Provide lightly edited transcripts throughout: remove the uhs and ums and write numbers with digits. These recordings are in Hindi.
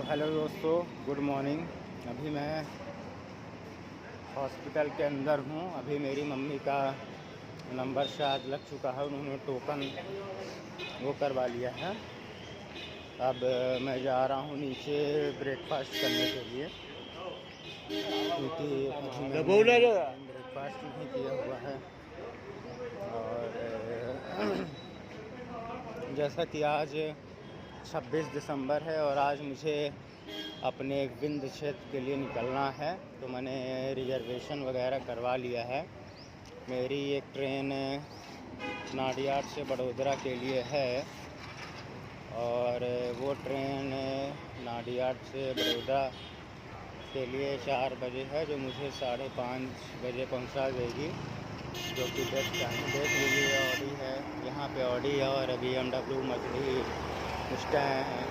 हेलो दोस्तों, गुड मॉर्निंग। अभी मैं हॉस्पिटल के अंदर हूँ। अभी मेरी मम्मी का नंबर शायद लग चुका है, उन्होंने टोकन वो करवा लिया है। अब मैं जा रहा हूँ नीचे ब्रेकफास्ट करने के लिए, क्योंकि अभी मैंने ब्रेकफास्ट नहीं किया हुआ है। और जैसा कि आज 26 दिसंबर है और आज मुझे अपने विंध्य क्षेत्र के लिए निकलना है, तो मैंने रिजर्वेशन वगैरह करवा लिया है। मेरी एक ट्रेन नाडियाड से बड़ोदरा के लिए है और वो ट्रेन नाडियाड से बड़ोदरा के लिए 4 बजे है, जो मुझे 5:30 बजे पहुंचा देगी, जो कि बेस्ट टाइम। देख लीजिए, ऑडी है यहाँ पे, ऑडी और BMW, मर्सिडीज, स्टैंड है।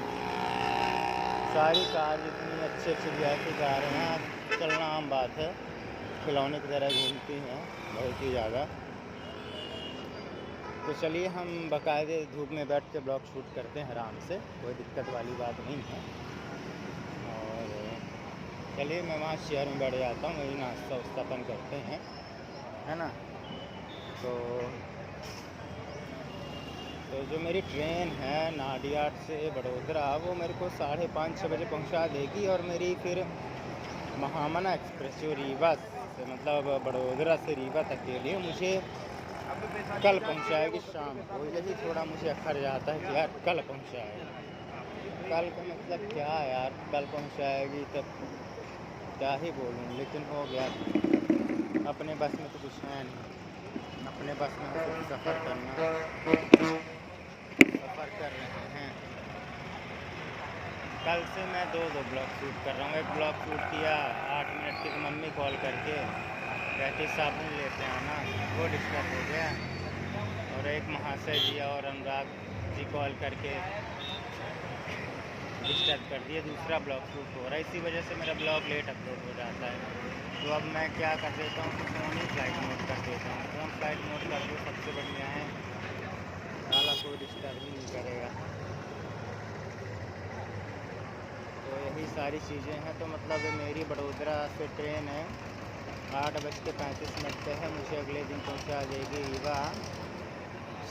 सारी कार इतनी अच्छी अच्छी वीआईपी कारें हैं, चलना आम बात है, खिलौने की तरह घूमती हैं बहुत ही ज़्यादा। तो चलिए हम बाकायदे धूप में बैठ के ब्लॉग शूट करते हैं आराम से, कोई दिक्कत वाली बात नहीं है। और चलिए मैं वहाँ चेयर में बैठ जाता हूँ, वही नाश्ता वास्ता करते हैं, है ना। तो जो मेरी ट्रेन है नाडियाड से बड़ोदरा, वो मेरे को 5:30-6 बजे पहुंचा देगी और मेरी फिर महामना एक्सप्रेस जो रीवा से, मतलब बड़ोदरा से रीवा तक के लिए, मुझे कल पहुंचाएगी शाम को। यही थोड़ा मुझे अखर जाता है कि यार कल पहुंचाएगी। कल का मतलब क्या यार, कल पहुंचाएगी तब क्या ही बोलूँ, लेकिन हो गया। अपने बस में तो कुछ है नहीं, अपने बस में तो सफ़र कर रहे हैं। कल से मैं दो ब्लॉग शूट कर रहा हूँ। एक ब्लॉग शूट किया 8 मिनट की, तो मम्मी कॉल करके कहती साबुन लेते आना, वो डिस्टर्ब हो गया। और एक महाशय जी और अनुराग जी कॉल करके डिस्टर्ब कर दिए। दूसरा ब्लॉग शूट हो रहा है, इसी वजह से मेरा ब्लॉग लेट अपलोड हो जाता है। तो अब मैं क्या कर देता हूँ कि फ़ोन ही फ्लाइट मोड कर देता हूँ। फ़ोन फ्लाइट मोड कर दो, सबसे बढ़िया है, साला कोई डिस्टर्ब ही नहीं करेगा। तो यही सारी चीज़ें हैं। तो मतलब मेरी बड़ोदरा से ट्रेन है 8:35 पे है, मुझे अगले दिन पहुंचा देगी रीवा,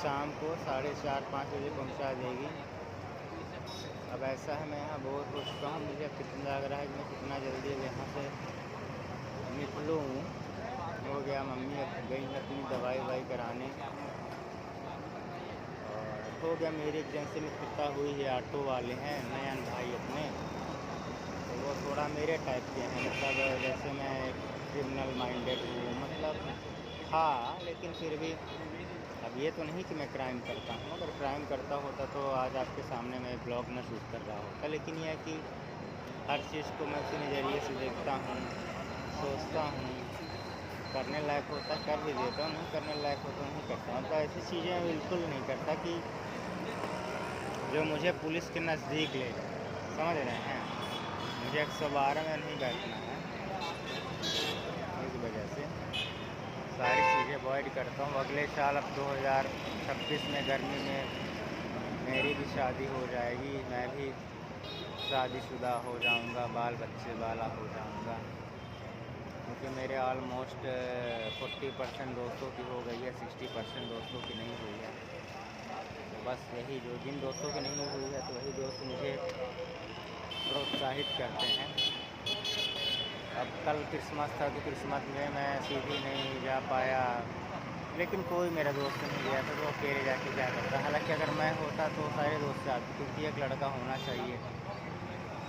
शाम को 4:30-5 बजे पहुंचा देगी। अब ऐसा है, मैं यहाँ बोर हो चुका हूँ, मुझे कितना लग रहा है कि मैं कितना जल्दी यहाँ से निकलूँ। हो गया, मम्मी अब गई है अपनी दवाई कराने, और हो गया मेरी एजेंसी में फिरता हुई है। ऑटो वाले हैं नयन भाई अपने, तो वो थोड़ा मेरे टाइप के हैं, मतलब जैसे मैं क्रिमिनल माइंडेड हूँ, मतलब हाँ, लेकिन फिर भी अब ये तो नहीं कि मैं क्राइम करता हूँ। अगर क्राइम करता होता तो आज आपके सामने मैं ब्लॉग न शूट कर रहा होता, लेकिन यह है कि हर चीज़ को मैं उसी नज़रिए से देखता हूँ, सोचता हूँ, करने लायक होता कर भी देता हूँ, नहीं करने लायक होता नहीं करता हूँ। तो ऐसी चीज़ें बिल्कुल नहीं करता कि जो मुझे पुलिस के नज़दीक ले जाए, समझ रहे हैं। मुझे 112 में नहीं बैठना है, इस वजह से सारी चीज़ें अवॉइड करता हूँ। अगले साल अब 2026 में गर्मी में मेरी भी शादी हो जाएगी, मैं भी शादीशुदा हो जाऊँगा, बाल बच्चे वाला हो जाऊँगा, क्योंकि मेरे ऑलमोस्ट 40% दोस्तों की हो गई है, 60% दोस्तों की नहीं हुई है। तो बस यही, जो जिन दोस्तों की नहीं हुई है, तो वही दोस्त मुझे प्रोत्साहित करते हैं। अब कल क्रिसमस था, तो क्रिसमस में मैं सीधी नहीं जा पाया, लेकिन कोई मेरा दोस्त नहीं गया था, तो अकेले जाके क्या करता। हालांकि अगर मैं होता तो सारे दोस्त जाते, क्योंकि एक लड़का होना चाहिए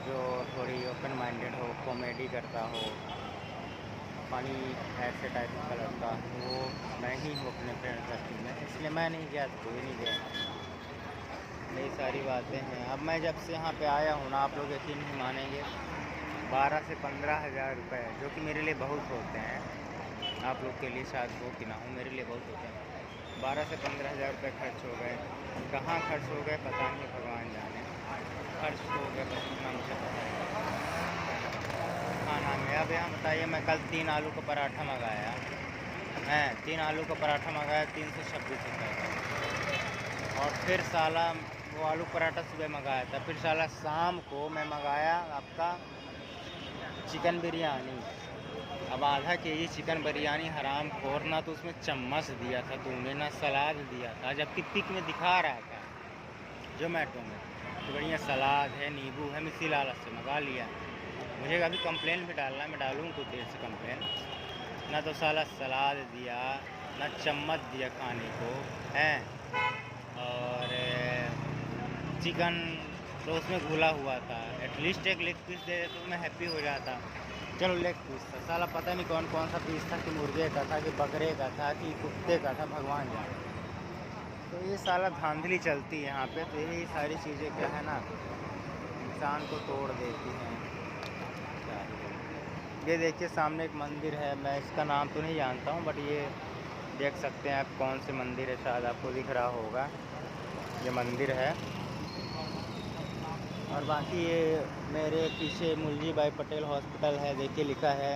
जो थोड़ी ओपन माइंडेड हो, कॉमेडी करता हो, फनी ऐसे टाइप का लड़का, वो मैं ही हूँ अपने फ्रेंड सर्कल में, इसलिए मैं नहीं गया तो कोई नहीं गया। यही सारी बातें हैं। अब मैं जब से यहाँ पे आया हूँ ना, आप लोग यकीन नहीं मानेंगे, 12 से 15 हज़ार रुपये, जो कि मेरे लिए बहुत होते हैं, आप लोग के लिए शायद हो कि ना हो, मेरे लिए बहुत होते हैं। 12 से 15 हज़ार रुपये खर्च हो गए। कहाँ खर्च हो गए पता नहीं, भगवान जाने। खर्च हो गए बस इतना मुझे पता है। खाना में अब यहाँ बताइए, मैं कल 3 आलू का पराठा मंगाया है, 3 आलू का पराठा मंगाया 326 रुपये का, और फिर साला वो आलू पराठा सुबह मंगाया था, फिर साला शाम को मैं मंगाया आपका चिकन बिरयानी। अब आधा केजी चिकन बिरयानी हराम खोर, ना तो उसमें चम्मच दिया था तूने, ना सलाद दिया था, जबकि पिक में दिखा रहा था जोमेटो में तो बढ़िया सलाद है, नींबू है। मैं इसी लालच से मंगा लिया। मुझे कभी कंप्लेन भी डालना, मैं डालूँ कुछ देर से कंप्लेन। ना तो साला सलाद दिया, ना चम्मच दिया खाने को है, और चिकन तो उसमें घुला हुआ था। एटलीस्ट एक लेग पीस दे तो मैं हैप्पी हो जाता। चलो लेग पीस था, साला पता नहीं कौन कौन सा पीस था, कि मुर्गे का था, कि बकरे का था, कि कुत्ते का था, भगवान जाने। तो ये साला धांधली चलती है यहाँ पे। तो यही सारी चीज़ें क्या है ना, इंसान को तोड़ देती हैं। क्या ही बोलूं। ये देखिए सामने एक मंदिर है, मैं इसका नाम तो नहीं जानता हूँ, बट ये देख सकते हैं आप कौन से मंदिर है, शायद आपको दिख रहा होगा, ये मंदिर है। और बाकी ये मेरे पीछे मुलजी भाई पटेल हॉस्पिटल है, देखिए लिखा है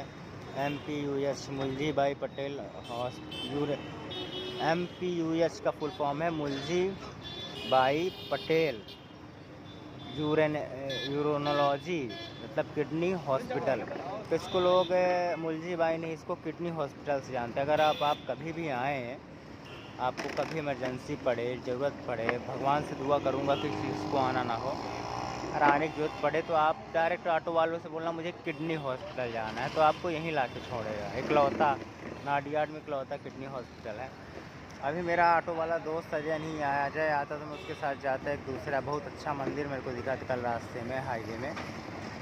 MPUH, मुलजी भाई पटेल MPUH का फुल फॉर्म है मुलजी भाई पटेल यूरोनोलॉजी, मतलब किडनी हॉस्पिटल। तो इसको लोग मुलजी भाई नहीं, इसको किडनी हॉस्पिटल से जानते हैं। अगर आप कभी भी आएँ, आपको कभी इमरजेंसी पड़े, ज़रूरत पड़े, भगवान से दुआ करूँगा कि किसी को आना ना हो, अगर आने की ज़रूरत पड़े तो आप डायरेक्ट ऑटो वालों से बोलना मुझे किडनी हॉस्पिटल जाना है, तो आपको यहीं ला के छोड़ेगा। इकलौता नाडियाड में इकलौता किडनी हॉस्पिटल है। अभी मेरा ऑटो वाला दोस्त अजय नहीं आया, अजय आता तो मैं उसके साथ जाता। एक दूसरा बहुत अच्छा मंदिर मेरे को दिखा था कल रास्ते में, हाईवे में,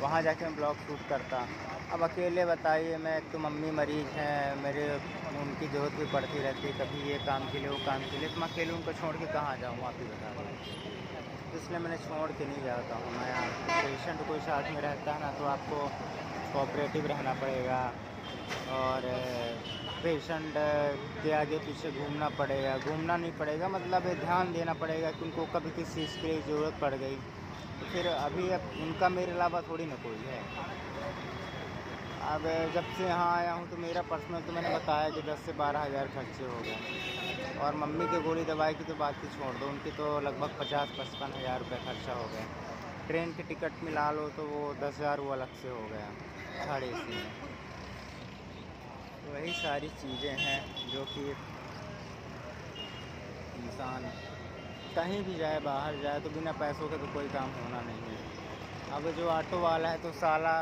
वहाँ जाके मैं ब्लॉग शूट करता। अब अकेले बताइए, मैं एक तो मम्मी मरीज़ हैं मेरे, उनकी ज़रूरत भी पड़ती रहती है, कभी ये काम के लिए वो काम के लिए, तो मैं अकेले उनको छोड़ के कहाँ जाऊँ, आप ही बता दो। तो इसलिए मैंने छोड़ के नहीं जाता हूँ मैं। यहाँ पेशेंट कोई साथ में रहता है ना, तो आपको कोऑपरेटिव रहना पड़ेगा, और पेशेंट के आगे पीछे घूमना पड़ेगा, घूमना नहीं पड़ेगा, मतलब ध्यान देना पड़ेगा कि उनको कभी किसी चीज़ के लिए ज़रूरत पड़ गई तो फिर अभी अब उनका मेरे अलावा थोड़ी ना कोई है। अब जब से यहाँ आया हूँ तो मेरा पर्सनल तो मैंने बताया कि 10 से 12 हज़ार खर्चे हो गए, और मम्मी के गोली दवाई की तो बात ही छोड़ दो, उनकी तो लगभग 50-55 हज़ार रुपये खर्चा हो गया। ट्रेन की टिकट मिला लो तो वो 10 हज़ार वो अलग से हो गया, साढ़े इसी में। तो वही सारी चीज़ें हैं जो कि इंसान कहीं भी जाए, बाहर जाए, तो बिना पैसों के तो कोई काम होना नहीं है। अब जो ऑटो वाला है तो साला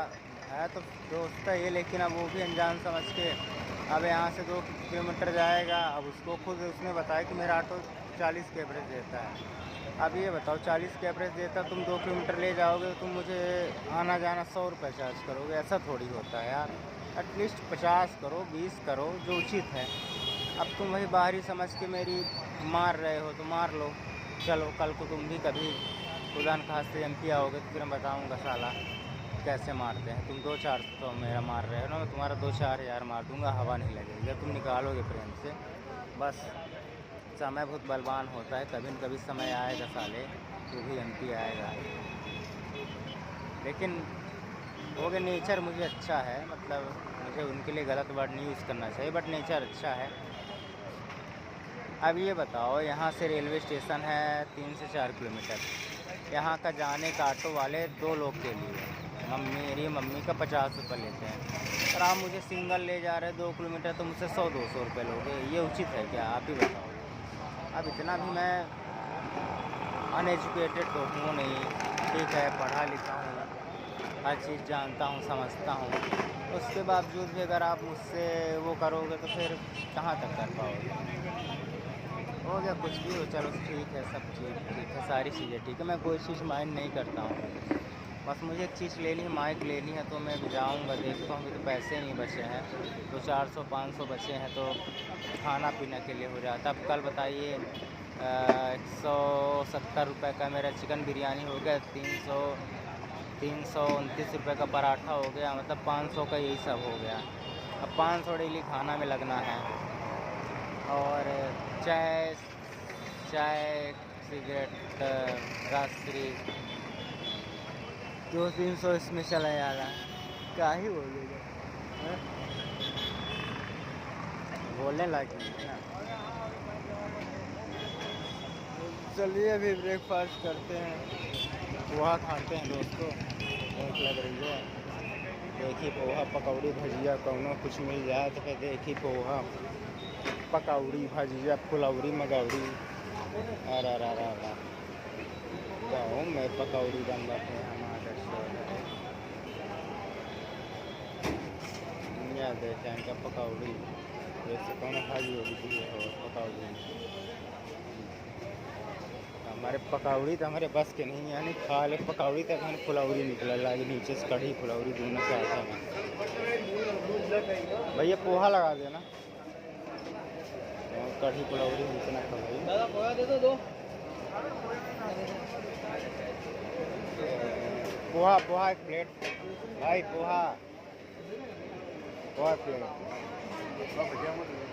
है तो दोस्त है ये, लेकिन अब वो भी अनजान समझ के अब यहाँ से 2 किलोमीटर जाएगा। अब उसको खुद उसने बताया कि मेरा ऑटो 40 के एवरेज देता है। अब ये बताओ 40 के एवरेज देता, तुम 2 किलोमीटर ले जाओगे तो तुम मुझे आना जाना 100 रुपये चार्ज करोगे, ऐसा थोड़ी होता है यार। एटलीस्ट 50 करो, 20 करो, जो उचित है। अब तुम वही बाहरी समझ के मेरी मार रहे हो तो मार लो, चलो कल को तुम भी कभी खुदा न खास्ते MP आओगे तो फिर मैं बताऊँगा साला कैसे मारते हैं। तुम 2-4 तो मेरा मार रहे हो ना, मैं तुम्हारा 2-4 हज़ार मार दूँगा, हवा नहीं लगेगी। जब तुम निकालोगे प्रेम से, बस समय बहुत बलवान होता है, कभी न कभी समय आएगा साले, तो भी MP आएगा। लेकिन वो कि नेचर मुझे अच्छा है, मतलब मुझे उनके लिए गलत वर्ड नहीं यूज़ करना चाहिए, बट नेचर अच्छा है। अब ये बताओ, यहाँ से रेलवे स्टेशन है 3 से 4 किलोमीटर, यहाँ का जाने का ऑटो वाले 2 लोग के लिए मेरी मम्मी का 50 रुपये लेते हैं, और आप मुझे सिंगल ले जा रहे 2 किलोमीटर तो मुझसे 100-200 रुपये लोगे, ये उचित है क्या, आप ही बताओ। अब इतना भी मैं अनएजुकेटेड तो हूँ नहीं, ठीक है, पढ़ा लिखा हूँ, हर चीज़ जानता हूँ, समझता हूँ, उसके बावजूद भी अगर आप मुझसे वो करोगे तो फिर कहाँ तक कर पाओगे। हो गया कुछ भी हो, चलो ठीक है, सब चीज़ ठीक है, सारी चीज़ें ठीक है, मैं कोई चीज़ माइंड नहीं करता हूँ। बस मुझे एक चीज़ लेनी है, माइक लेनी है, तो मैं भी जाऊँगा, देखता हूँ कि तो पैसे नहीं बचे हैं, तो 400-500 बचे हैं तो खाना पीना के लिए हो जाता। अब कल बताइए 170 रुपये का मेरा चिकन बिरयानी हो गया, 329 रुपये का पराठा हो गया, मतलब 500 का यही सब हो गया। अब 500 डेली खाना में लगना है, और चाय सिगरेट रास्त्री 200-300 इसमें चला जा रहा है, क्या ही बोलेगा, बोलने लायक नहीं है ना। चलिए अभी ब्रेकफास्ट करते हैं, पोहा खाते हैं दोस्तों। भूख लग रही है। देखिए पोहा पकौड़ी भजिया कौनो कुछ मिल जाए तो फिर देखिए पोहा पकौड़ी भजिया फुलौरी मगौड़ी। अरे गाँव में पकौड़ी बन रहे हैं हमारे या देखें इनका पकौड़ी जैसे कौन भाजी होगी थी और पकौड़ी हमारे पकौड़ी तो हमारे बस के नहीं, यानी खा ले पकौड़ी तक हमारे फुलौरी निकल लगी नीचे से कढ़ी फुलौरी दोनों साथ में। भैया पोहा लगा देना और कढ़ी फुलौरी नीचे ना खा भाई। दादा पोहा दे दो। पोहा एक प्लेट भाई, पोहा प्लेट।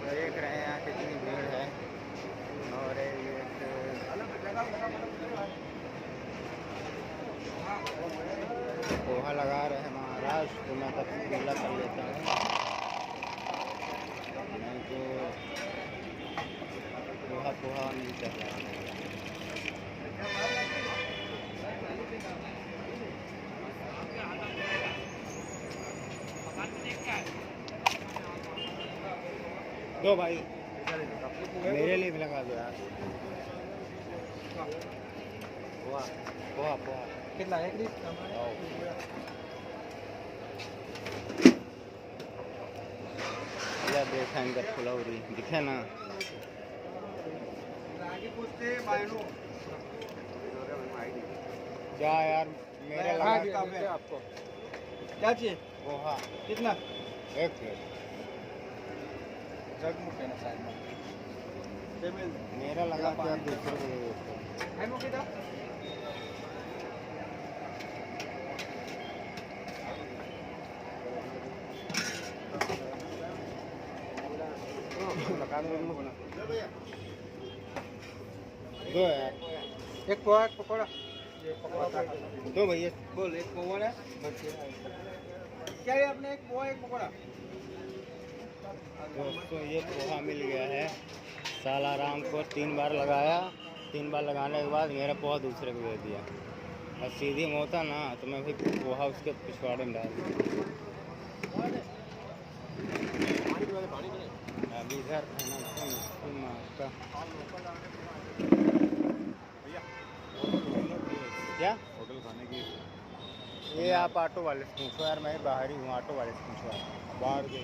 देख रहे हैं यहाँ कितनी भीड़ है। और ये पोहा लगा रहे हैं महाराज, तो मैं तब पीला कर लेता हूँ, नहीं तो पोहा नहीं चल रहा है। दो भाई मेरे लिए भी लगा दो यार। पोहा कितना है? या देखा इनका फुलौरी दिखे ना। क्या यार मेरे लगा आपको क्या चाहिए? पोहा कितना? एक प्लेट जगमुख है ना साइड में। मेरा लगा के आप देखोगे। दो यार, एक पोहा एक पकौड़ा। दो भैया बोल एक पोहा है क्या है आपने? एक पोहा एक पकौड़ा। दोस्तों ये पोहा मिल गया है सालाराम को। 3 बार लगाया, 3 बार लगाने के बाद मेरा पोहा दूसरे को दे दिया। और सीधी में होता ना तो मैं भी पोहा उसके पिछवाड़े में डाल दिया। अभी इधर का क्या होटल खाने की ये आप ऑटो वाले से पूछो यार, मैं बाहर ही हूँ, ऑटो वाले से पूछो यार बाहर के।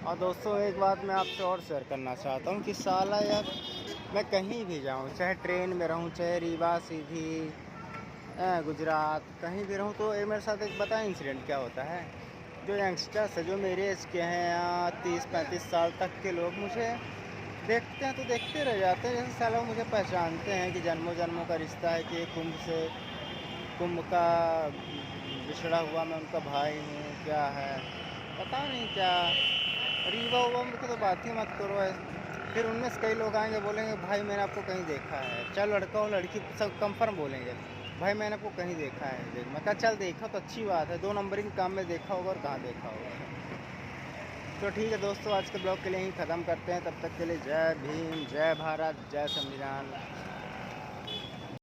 और दोस्तों एक बात मैं आपसे और शेयर करना चाहता हूँ कि साला यार मैं कहीं भी जाऊँ, चाहे ट्रेन में रहूँ, चाहे रीवा सीधी गुजरात कहीं भी रहूँ, तो ये मेरे साथ एक बताएं इंसिडेंट क्या होता है। जो यंगस्टर्स है जो मेरे एज के हैं 30-35 साल तक के लोग मुझे देखते हैं तो देखते रह जाते हैं, जैसे सालों मुझे पहचानते हैं कि जन्मों जन्मों का रिश्ता है, कि कुंभ का बिछड़ा हुआ मैं उनका भाई हूँ, क्या है पता नहीं क्या। रीवा उवा की तो बात ही मत करो है। फिर उनमें से कई लोग आएंगे बोलेंगे भाई मैंने आपको कहीं देखा है, चल लड़का हो लड़की सब कंफर्म बोलेंगे भाई मैंने आपको कहीं देखा है। देख मैं कहा चल देखा तो अच्छी बात है, 2 नंबरिंग काम में देखा होगा और कहाँ देखा होगा। तो ठीक है दोस्तों, आज के ब्लॉग के लिए ही ख़त्म करते हैं। तब तक के लिए जय भीम, जय भारत, जय संविधान।